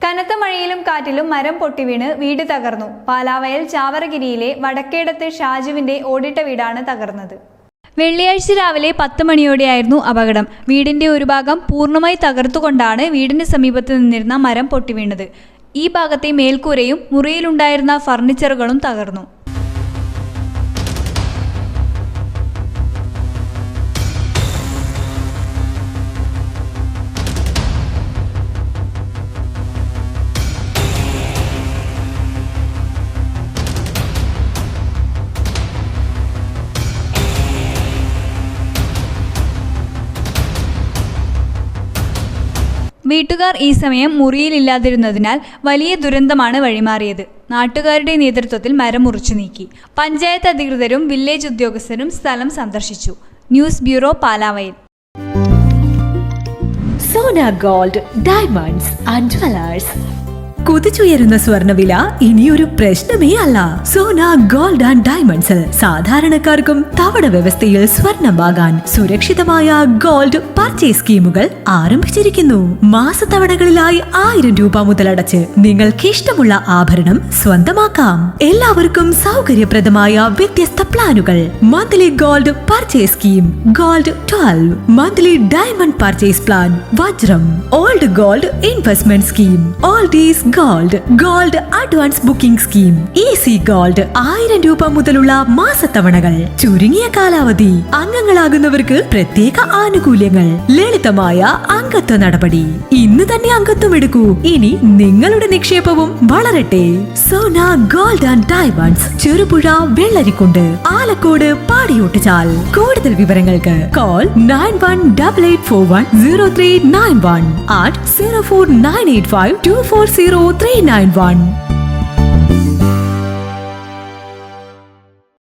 കനത്ത മഴയിലും കാറ്റിലും മരം പൊട്ടിവീണ് വീട് തകർന്നു. പാലാവയൽ ചാവറഗിരിയിലെ വടക്കേടത്ത് ഷാജുവിന്റെ ഓടിട്ട വീടാണ് തകർന്നത്. വെള്ളിയാഴ്ച രാവിലെ 10 മണിയോടെയായിരുന്നു അപകടം. വീടിന്റെ ഒരു ഭാഗം പൂർണ്ണമായി തകർത്തുകൊണ്ടാണ് വീടിന് സമീപത്ത് നിന്നിരുന്ന മരം പൊട്ടിവീണത്. ഈ ഭാഗത്തെ മേൽക്കൂരയും മുറിയിലുണ്ടായിരുന്ന ഫർണിച്ചറുകളും തകർന്നു. വീട്ടുകാർ ഈ സമയം മുറിയിലില്ലാതിരുന്നതിനാൽ വലിയ ദുരന്തമാണ് വഴിമാറിയത്. നാട്ടുകാരുടെ നേതൃത്വത്തിൽ മരം മുറിച്ചു നീക്കി. പഞ്ചായത്ത് അധികൃതരും വില്ലേജ് ഉദ്യോഗസ്ഥരും സ്ഥലം സന്ദർശിച്ചു. News bureau, Palavayal. Sona gold, diamonds and jewellers. കുതിച്ചുയരുന്ന സ്വർണ്ണവില ഇനിയൊരു പ്രശ്നമേ അല്ല. സോന ഗോൾഡ് ആൻഡ് ഡയമണ്ട്സിൽ സാധാരണക്കാർക്കും തവണ വ്യവസ്ഥയിൽ സ്വർണം വാങ്ങാൻ സുരക്ഷിതമായ ഗോൾഡ് പർച്ചേസ് സ്കീമുകൾ ആരംഭിച്ചിരിക്കുന്നു. മാസത്തവണകളിലായി 1000 രൂപ മുതലടച്ച് നിങ്ങൾക്ക് ഇഷ്ടമുള്ള ആഭരണം സ്വന്തമാക്കാം. എല്ലാവർക്കും സൗകര്യപ്രദമായ വ്യത്യസ്ത പ്ലാനുകൾ. Monthly gold purchase scheme, gold 12, monthly diamond purchase plan, വജ്രം, old gold investment scheme, oldies gold advance booking scheme, easy gold 1000 രൂപ മുതലുള്ള മാസത്തവണകൾ, ചുരുങ്ങിയ കാലാവധി, അംഗങ്ങളാകുന്നവർക്ക് പ്രത്യേക ആനുകൂല്യങ്ങൾ, ലളിതമായ അംഗത്വ നടപടി. ഇന്ന് തന്നെ അംഗത്വം എടുക്കൂ. ഇനി നിങ്ങളുടെ നിക്ഷേപവും വളരട്ടെ. Sona gold and diamonds, Cherupuzha, Vellarikkundu, Alakode, Padiyottuchal. കൂടുതൽ വിവരങ്ങൾക്ക് കോൾ 9188410391 at 04985240391.